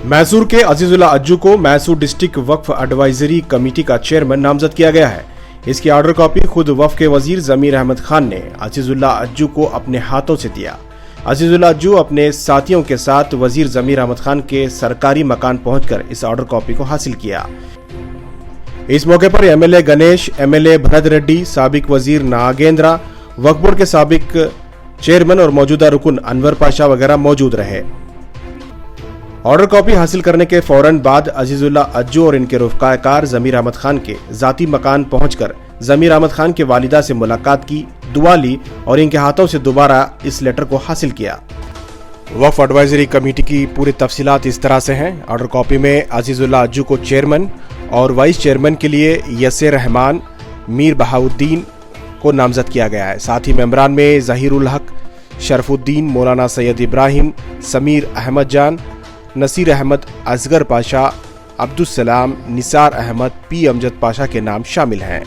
मैसूर के अजीजुल्लाह अज्जू को मैसूर डिस्ट्रिक्ट वक्फ advisory committee का चेयरमैन नामजद किया गया है। इसकी ऑर्डर कॉपी खुद वक्फ के वजीर जमीर अहमद खान ने अजीजुल्लाह अज्जू को अपने हाथों से दिया। अजीजुल्लाह अज्जू अपने साथियों के साथ वजीर जमीर अहमद खान के सरकारी मकान पहुंचकर इस ऑर्डर कॉपी को हासिल किया। इस मौके पर एमएलए गणेश, एमएलए भरत रेड्डी, साबिक वजीर नागेंद्रा, वक्फ बोर्ड के साबिक चेयरमैन और मौजूदा रुकन अनवर पाशा वगैरह मौजूद रहे। ऑर्डर कॉपी हासिल करने के फौरन बाद अजीजुल्लाह अज्जू और इनके रफ़ाकार जमीर अहमद खान के जाती मकान पहुंचकर जमीर अहमद खान के वालिदा से मुलाकात की, दुआ ली और इनके हाथों से दोबारा इस लेटर को हासिल किया। वक्फ एडवाइजरी कमेटी की पूरी तफसीलात इस तरह से हैं। ऑर्डर कॉपी में अजीजुल्लाह अज्जू को चेयरमैन और वाइस चेयरमैन के लिए यसेर रहमान, मीर बहाउद्दीन को नामजद किया गया है। साथ ही मेंबरान में जहीरुल हक, शरफुद्दीन, मौलाना सैयद इब्राहिम, समीर अहमद जान, नसीर अहमद, असगर पाशा, अब्दुल सलाम, निसार अहमद, पी अमजद पाशा के नाम शामिल हैं।